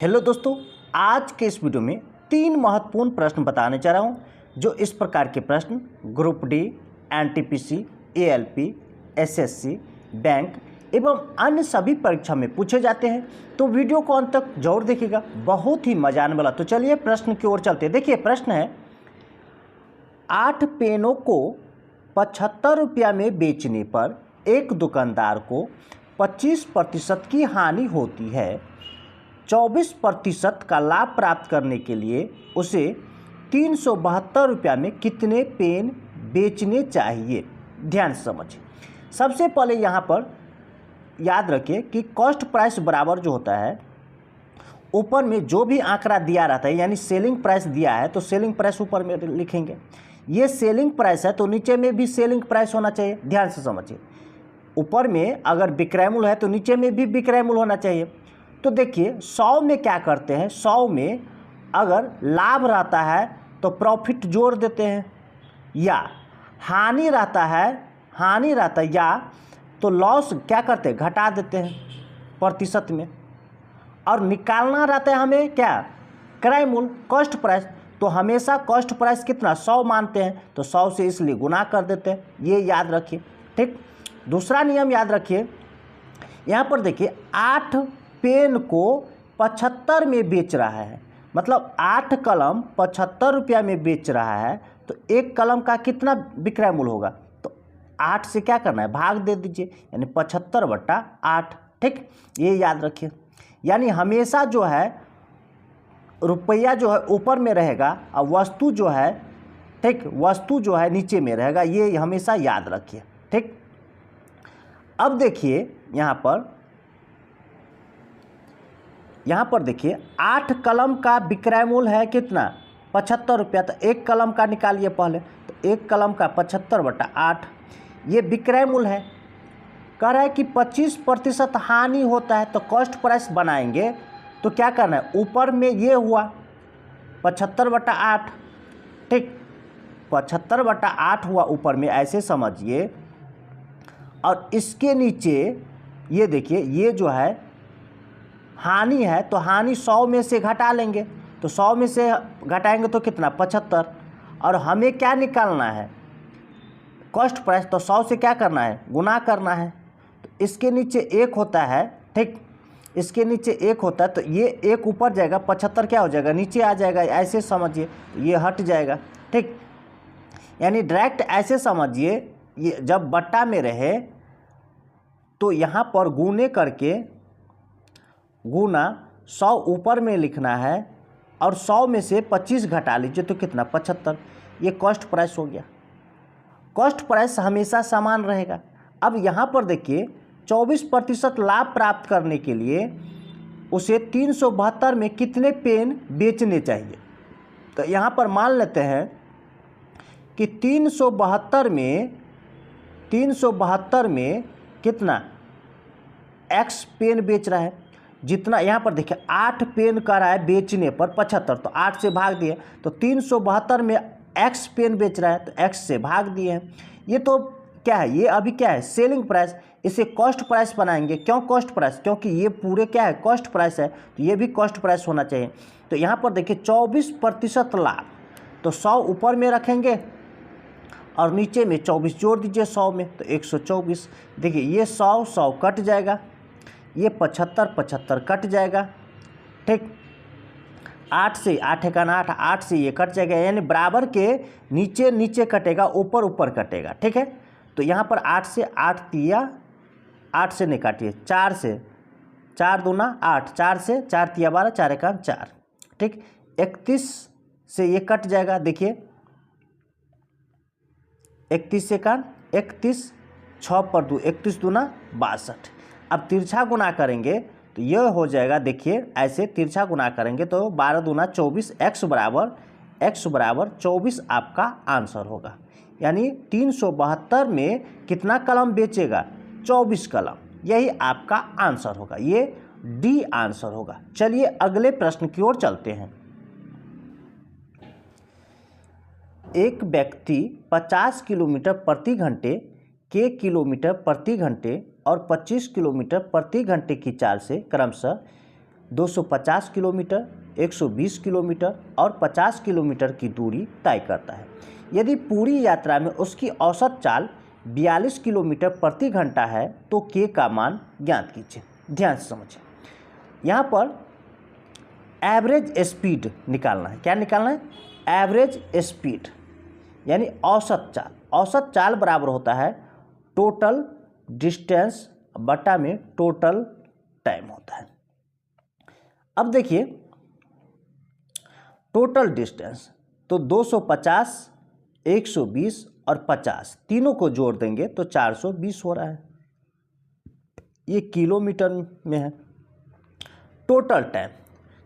Hello दोस्तों, आज के इस वीडियो में 3 महत्वपूर्ण प्रश्न बताने जा रहा हूं, जो इस प्रकार के प्रश्न group D, NTPC, ALP, SSC, bank एवं अन्य सभी परीक्षा में पूछे जाते हैं। तो वीडियो को अंत तक जरूर देखिएगा, बहुत ही मजा आने वाला। तो चलिए प्रश्न की ओर चलते हैं। देखिए प्रश्न है, 8 पेनों को 75 रुपया में बेचने पर एक दुकानदार को 25% की हानि होती है। 24% का लाभ प्राप्त करने के लिए उसे 372 रुपया में कितने पेन बेचने चाहिए? ध्यान से समझिए। सबसे पहले यहाँ पर याद रखिए कि कॉस्ट प्राइस बराबर जो होता है, ऊपर में जो भी आंकड़ा दिया रहता है, यानी सेलिंग प्राइस दिया है तो सेलिंग प्राइस ऊपर में लिखेंगे। ये सेलिंग प्राइस है तो नीचे में भी सेलिंग प्राइस होना चाहिए। ध्यान से समझिए, ऊपर में अगर विक्रय मूल्य है तो नीचे में भी विक्रय मूल्य होना चाहिए। तो देखिए 100 में क्या करते हैं, 100 में अगर लाभ रहता है तो प्रॉफिट जोड़ देते हैं, या हानि रहता है या तो लॉस क्या करते हैं, घटा देते हैं प्रतिशत में। और निकालना रहता है हमें क्या, क्रय मूल्य, कॉस्ट प्राइस। तो हमेशा कॉस्ट प्राइस कितना 100 मानते हैं, तो 100 से इसलिए गुना कर देते हैं। ये याद रखिए। ठीक, दूसरा नियम याद रखिए। यहाँ पर देखिए 8 पेन को 75 में बेच रहा है, मतलब 8 कलम 75 रुपया में बेच रहा है, तो एक कलम का कितना विक्रय मूल्य होगा? तो 8 से क्या करना है, भाग दे दीजिए, यानी 75/8। ठीक, ये याद रखिए। यानी हमेशा जो है रुपया जो है ऊपर में रहेगा और वस्तु जो है, ठीक, वस्तु जो है नीचे में रहेगा। ये हमेशा याद रखिए। ठीक, अब देखिए यहाँ पर देखिए 8 कलम का विक्रय मूल्य है कितना, 75 रुपया। तो एक कलम का निकालिए पहले, तो एक कलम का 75/8 ये विक्रय मूल्य है। कह रहा है कि 25% हानि होता है, तो कॉस्ट प्राइस बनाएंगे तो क्या करना है, ऊपर में ये हुआ 75/8। ठीक, 75/8 हुआ ऊपर में, ऐसे समझिए। और इसके नीचे ये देखिए, ये जो है हानि है, तो हानि 100 में से घटा लेंगे, तो 100 में से घटाएंगे तो कितना, 75। और हमें क्या निकालना है, कॉस्ट प्राइस। तो 100 से क्या करना है, गुना करना है। तो इसके नीचे एक होता है, ठीक, इसके नीचे एक होता है, तो ये एक ऊपर जाएगा, 75 क्या हो जाएगा, नीचे आ जाएगा। ऐसे समझिए, ये हट जाएगा। ठीक, यानी डायरेक्ट ऐसे समझिए, ये जब बट्टा में रहे तो यहाँ पर गुने करके गुना 100 ऊपर में लिखना है, और 100 में से 25 घटा लीजिए तो कितना, 75। ये कॉस्ट प्राइस हो गया। कॉस्ट प्राइस हमेशा समान रहेगा। अब यहाँ पर देखिए 24% लाभ प्राप्त करने के लिए उसे 372 में कितने पेन बेचने चाहिए? तो यहाँ पर मान लेते हैं कि 372 में कितना एक्स पेन बेच रहा है। जितना यहाँ पर देखिए 8 पेन का रहा है बेचने पर 75, तो 8 से भाग दिए, तो 372 में एक्स पेन बेच रहा है, तो एक्स से भाग दिए हैं। ये तो क्या है, ये अभी क्या है, सेलिंग प्राइस। इसे कॉस्ट प्राइस बनाएंगे। क्यों कॉस्ट प्राइस? क्योंकि ये पूरे क्या है, कॉस्ट प्राइस है, तो ये भी कॉस्ट प्राइस होना चाहिए। तो यहाँ पर देखिए 24% लाभ, तो 100 ऊपर में रखेंगे और नीचे में 24 जोड़ दीजिए 100 में, तो 124। देखिए ये 100 कट जाएगा, ये 75 कट जाएगा। ठीक, 8 से 8 का 8 से ये कट जाएगा, यानी बराबर के नीचे नीचे कटेगा, ऊपर ऊपर कटेगा। ठीक है, तो यहाँ पर 8 से 8 तिया, 8 से नहीं काटिए, 4 से 4 दूना 8, 4 से 4 तिया 12, 4 एका 4। ठीक, 31 से ये कट जाएगा। देखिए 31 से का 31, 6 पर 2, 31 दूना 62। अब तिरछा गुना करेंगे तो यह हो जाएगा, देखिए ऐसे तिरछा गुना करेंगे तो 12 दूना 24, x बराबर 24 आपका आंसर होगा। यानी 372 में कितना कलम बेचेगा, 24 कलम। यही आपका आंसर होगा, ये डी आंसर होगा। चलिए अगले प्रश्न की ओर चलते हैं। एक व्यक्ति 50 किलोमीटर प्रति घंटे के किलोमीटर प्रति घंटे और 25 किलोमीटर प्रति घंटे की चाल से क्रमशः 250 किलोमीटर, 120 किलोमीटर और 50 किलोमीटर की दूरी तय करता है। यदि पूरी यात्रा में उसकी औसत चाल 42 किलोमीटर प्रति घंटा है तो के का मान ज्ञात कीजिए। ध्यान से समझिए, यहाँ पर एवरेज स्पीड निकालना है। क्या निकालना है? एवरेज स्पीड यानी औसत चाल। औसत चाल बराबर होता है टोटल डिस्टेंस बटा में टोटल टाइम होता है। अब देखिए टोटल डिस्टेंस तो 250, 120 और 50 तीनों को जोड़ देंगे तो 420 हो रहा है। ये किलोमीटर में है। टोटल टाइम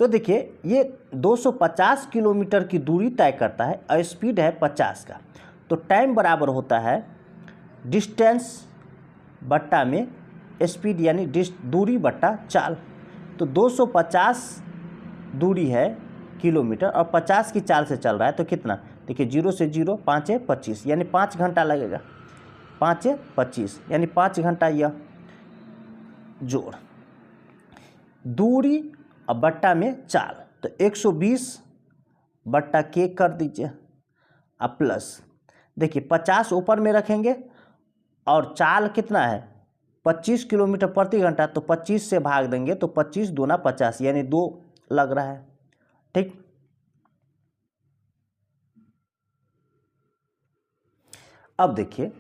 तो देखिए ये 250 किलोमीटर की दूरी तय करता है और स्पीड है 50 का, तो टाइम बराबर होता है डिस्टेंस बट्टा में स्पीड यानी दूरी बट्टा चाल। तो 250 दूरी है किलोमीटर और 50 की चाल से चल रहा है तो कितना? देखिए 0 से 0 5 है 25 यानी 5 घंटा लगेगा। 5 है 25 यानी 5 घंटा यह जोड़ दूरी और बट्टा में चाल तो 120 बट्टा के कर दीजिए अब प्लस देखिए 50 ऊपर में रखेंगे और चाल कितना है 25 किलोमीटर प्रति घंटा, तो 25 से भाग देंगे तो 25 दूना 50 यानी 2 लग रहा है। ठीक, अब देखिए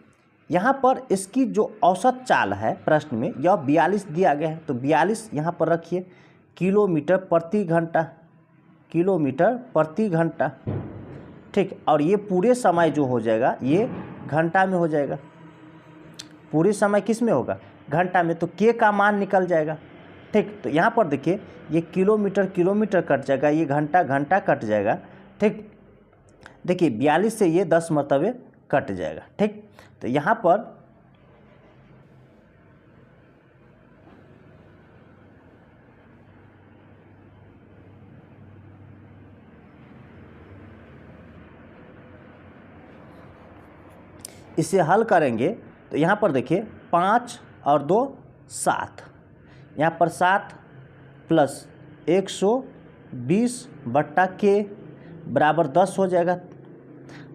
यहाँ पर इसकी जो औसत चाल है प्रश्न में यह 42 दिया गया है, तो 42 यहाँ पर रखिए किलोमीटर प्रति घंटा, किलोमीटर प्रति घंटा। ठीक, और ये पूरे समय जो हो जाएगा ये घंटा में हो जाएगा। पूरे समय किस में होगा? घंटा में, तो के का मान निकल जाएगा। ठीक, तो यहाँ पर देखिए ये किलोमीटर किलोमीटर कट जाएगा, ये घंटा घंटा कट जाएगा। ठीक, देखिए 42 से ये 10 मरतबे कट जाएगा। ठीक, तो यहाँ पर इसे हल करेंगे तो यहाँ पर देखिए 5 और 2 7, यहाँ पर 7 प्लस 120 बट्टा के बराबर 10 हो जाएगा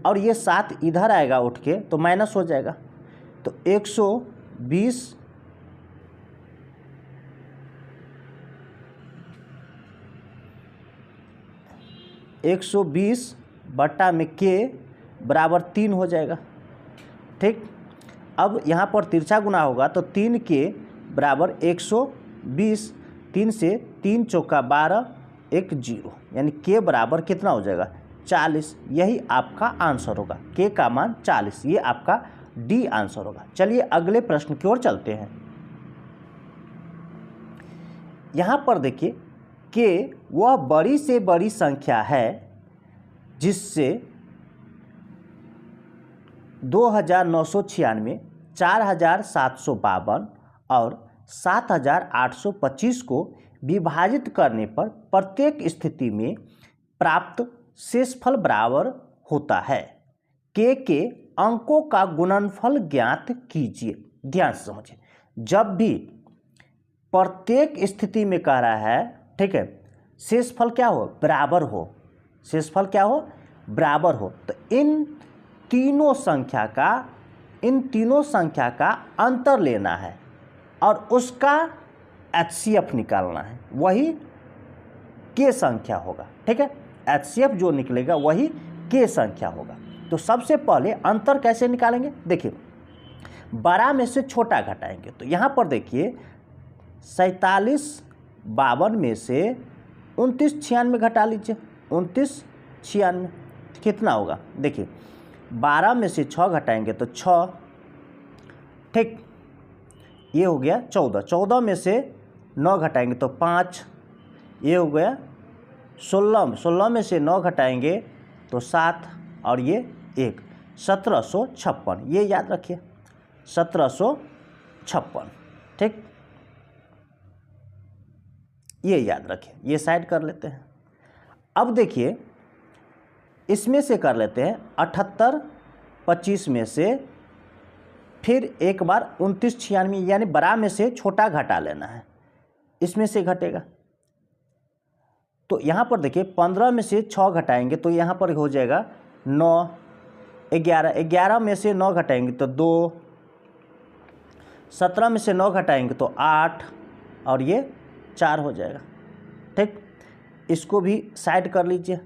और ये 7 इधर आएगा उठ के तो माइनस हो जाएगा, तो 120 बट्टा में के बराबर 3 हो जाएगा। ठीक, अब यहाँ पर तिरछा गुना होगा तो 3 के बराबर 120, 3 से 3 चौका 12, 1 0 यानी के बराबर कितना हो जाएगा 40। यही आपका आंसर होगा, के का मान 40, ये आपका डी आंसर होगा। चलिए अगले प्रश्न की ओर चलते हैं। यहाँ पर देखिए के वह बड़ी से बड़ी संख्या है जिससे 2996, 4752 और 7825 को विभाजित करने पर प्रत्येक स्थिति में प्राप्त शेषफल बराबर होता है। के अंकों का गुणनफल ज्ञात कीजिए। ध्यान से समझिए, जब भी प्रत्येक स्थिति में कह रहा है, ठीक है, शेषफल क्या हो? बराबर हो। शेषफल क्या हो? बराबर हो। तो इन तीनों संख्या का अंतर लेना है और उसका HCF निकालना है, वही के संख्या होगा। ठीक है, HCF जो निकलेगा वही के संख्या होगा। तो सबसे पहले अंतर कैसे निकालेंगे? देखिए बड़ा में से छोटा घटाएंगे, तो यहाँ पर देखिए 4752 में से 2996 घटा लीजिए। 2996 कितना होगा? देखिए 12 में से 6 घटाएंगे तो 6। ठीक, ये हो गया 14। 14 में से 9 घटाएंगे तो 5, ये हो गया 16। 16 में से 9 घटाएंगे तो 7 और ये 1, 1756। ये याद रखिए 1756। ठीक, ये याद रखिए, ये साइड कर लेते हैं। अब देखिए इसमें से कर लेते हैं 78 25 में से फिर एक बार 2996 यानी बड़ा में से छोटा घटा लेना है। इसमें से घटेगा तो यहाँ पर देखिए 15 में से 6 घटाएंगे तो यहाँ पर हो जाएगा 9, 11, 11 में से 9 घटाएंगे तो 2, 17 में से 9 घटाएंगे तो 8 और ये 4 हो जाएगा। ठीक, इसको भी साइड कर लीजिए।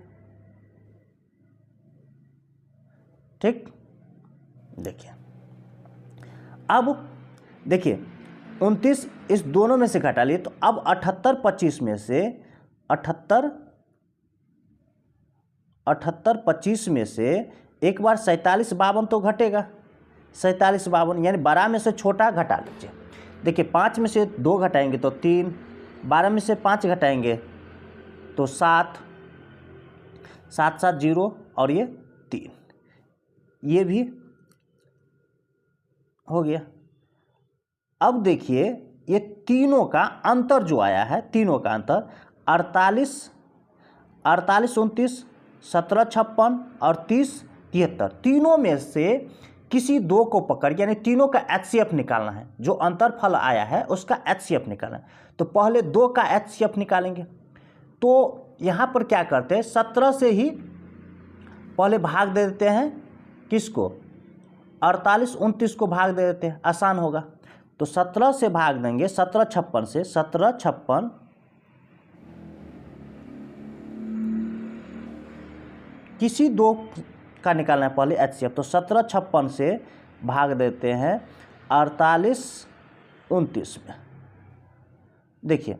ठीक, देखिए अब देखिए 29 इस दोनों में से घटा लिए तो अब 78 25 में से 78 25 में से एक बार 47 52 तो घटेगा, 47 52 यानी 12 में से छोटा घटा लीजिए। देखिए 5 में से 2 घटाएंगे तो 3, 12 में से 5 घटाएंगे तो 7, 7 7 0 और ये 3, ये भी हो गया। अब देखिए ये तीनों का अंतर जो आया है, तीनों का अंतर 48 29 17 56 और 30 73, तीनों में से किसी दो को पकड़ यानी तीनों का HCF निकालना है। जो अंतरफल आया है उसका HCF निकालना है। तो पहले 2 का HCF निकालेंगे। तो यहाँ पर क्या करते हैं, 17 से ही पहले भाग दे देते हैं, किसको, 48 29 को भाग दे देते हैं, आसान होगा। तो 17 से भाग देंगे 17 56 से, 17 56 किसी दो का निकालना है पहले HCF। तो 17 56 से भाग देते हैं 48 29 में। देखिए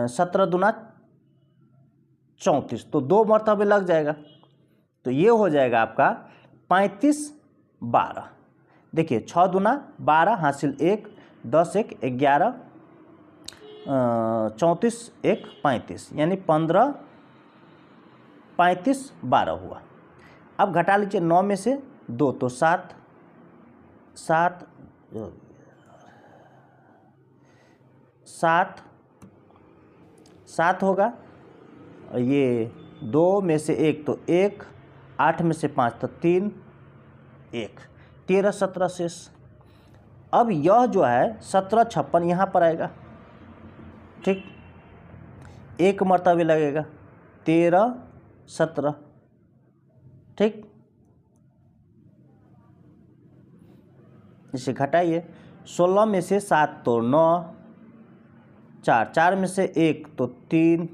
17 दूना 34 तो 2 मरतबे लग जाएगा। तो ये हो जाएगा आपका 35 12। देखिए 6 दूना 12 हासिल 1, 10 1 11, 34 1 35 यानी 15 35 12 हुआ। अब घटा लीजिए 9 में से 2 तो 7 7 7 7 होगा। ये 2 में से 1 तो 1, 8 में से 5 तो 3 1, 13 17 शेष। अब यह जो है 17 56 यहाँ पर आएगा। ठीक, एक मरतबे लगेगा 13 17। ठीक, इसे घटाइए। 16 में से 7 तो 9, 4 4 में से 1 तो 3,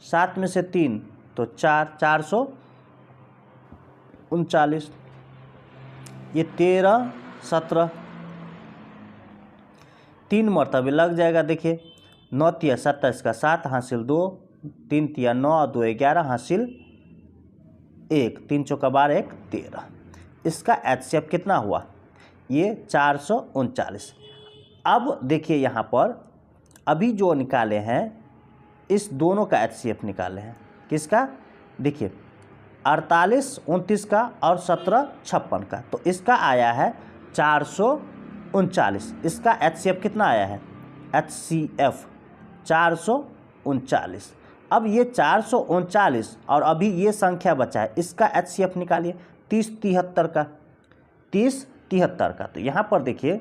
7 में से 3 तो 4, 439। ये 13 17 3 मरतबे लग जाएगा। देखिए 9 तिया 27 का 7 हासिल 2, 3 तिया 9 और 2 11 हासिल 1, 3 चौका 12 1 13। इसका HCF कितना हुआ, ये 439। अब देखिए यहाँ पर अभी जो निकाले हैं इस दोनों का HCF निकाले हैं। किसका, देखिए 48 29 का और 17 56 का। तो इसका आया है 439। इसका HCF कितना आया है, HCF 439। अब ये 439 और अभी ये संख्या बचा है, इसका HCF निकालिए 30 73 का, 30 73 का। तो यहाँ पर देखिए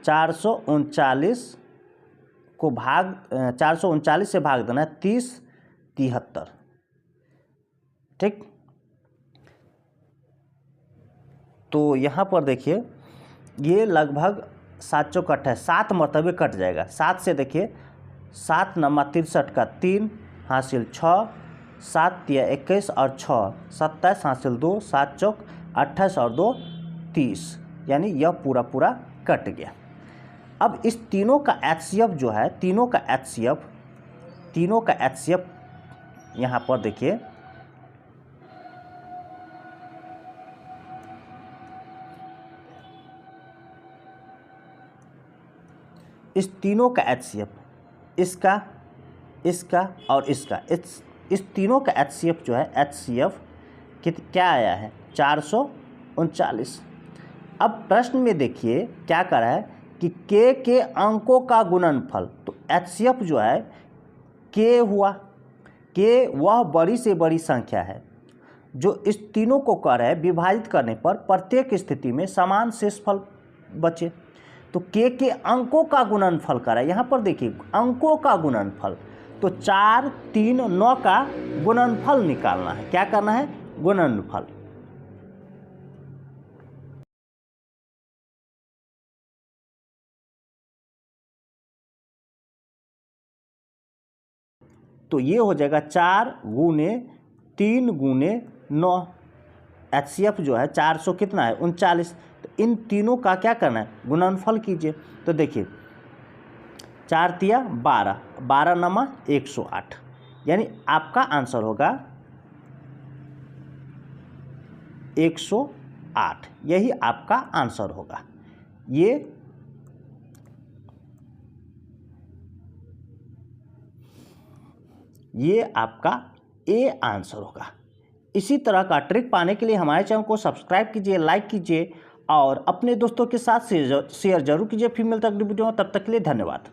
439 को भाग 439 से भाग देना है 30 73। ठीक, तो यहाँ पर देखिए ये लगभग 7 चौक 28 7 मरतबे कट जाएगा। 7 से देखिए 7 नमा 63 का 3 हासिल 6, 7 तिया 21 और 6 27 हासिल 2, 7 चौक 28 और 2 30 यानी यह पूरा पूरा कट गया। अब इस तीनों का HCF जो है, तीनों का HCF यहाँ पर देखिए इस तीनों का HCF, इसका इसका और इसका, इस तीनों का HCF जो है HCF क्या आया है 439। अब प्रश्न में देखिए क्या करा है कि के अंकों का गुणनफल। तो HCF जो है के हुआ, के वह बड़ी से बड़ी संख्या है जो इस तीनों को कर है विभाजित करने पर प्रत्येक स्थिति में समान शेषफल बचे। तो के अंकों का गुणनफल करा। यहाँ पर देखिए अंकों का गुणनफल, तो 4, 3, 9 का गुणनफल निकालना है। क्या करना है? गुणनफल। तो ये हो जाएगा 4 गुने 3 गुने 9। HCF जो है 400 कितना है? 39। तो इन तीनों का क्या करना है? गुणनफल कीजिए। तो देखिए 4 तिया 12, 12 नमा 108, यानी आपका आंसर होगा 108। यही आपका आंसर होगा। ये आपका ए आंसर होगा। इसी तरह का ट्रिक पाने के लिए हमारे चैनल को सब्सक्राइब कीजिए, लाइक कीजिए और अपने दोस्तों के साथ शेयर जरूर कीजिए। फिर मिलता है अगली वीडियो में, तब तक के लिए धन्यवाद।